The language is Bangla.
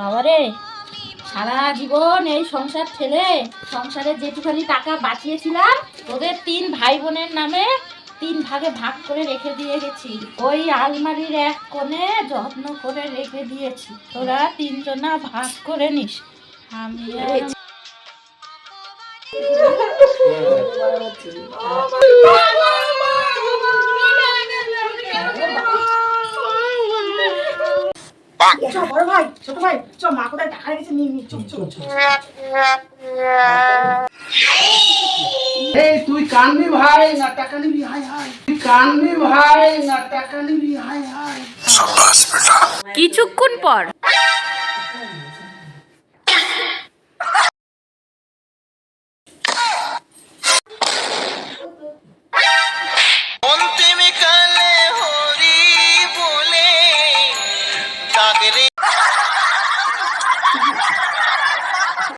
বাবারে, সারা জীবন এই সংসার ঠেলে সংসারে যেটুখানি টাকা বাঁচিয়েছিলাম তোদের 3 ভাই বোনের নামে 3 ভাগে ভাগ করে রেখে দিয়ে গেছি। ওই আলমারির এক কোণে যত্ন করে রেখে দিয়েছি, তোরা 3 জনা ভাগ করে নিস। আমি বড় ভাই ছোট ভাই চ, মা কোথায় টাকা রেখেছে নিয়ে নি, চুপ চুপ। এই তুই কানবি ভাই না টাকা নিবি? হাই হাই, তুই কানবি ভাই না টাকা নিবি? High high. কিছুক্ষণ পর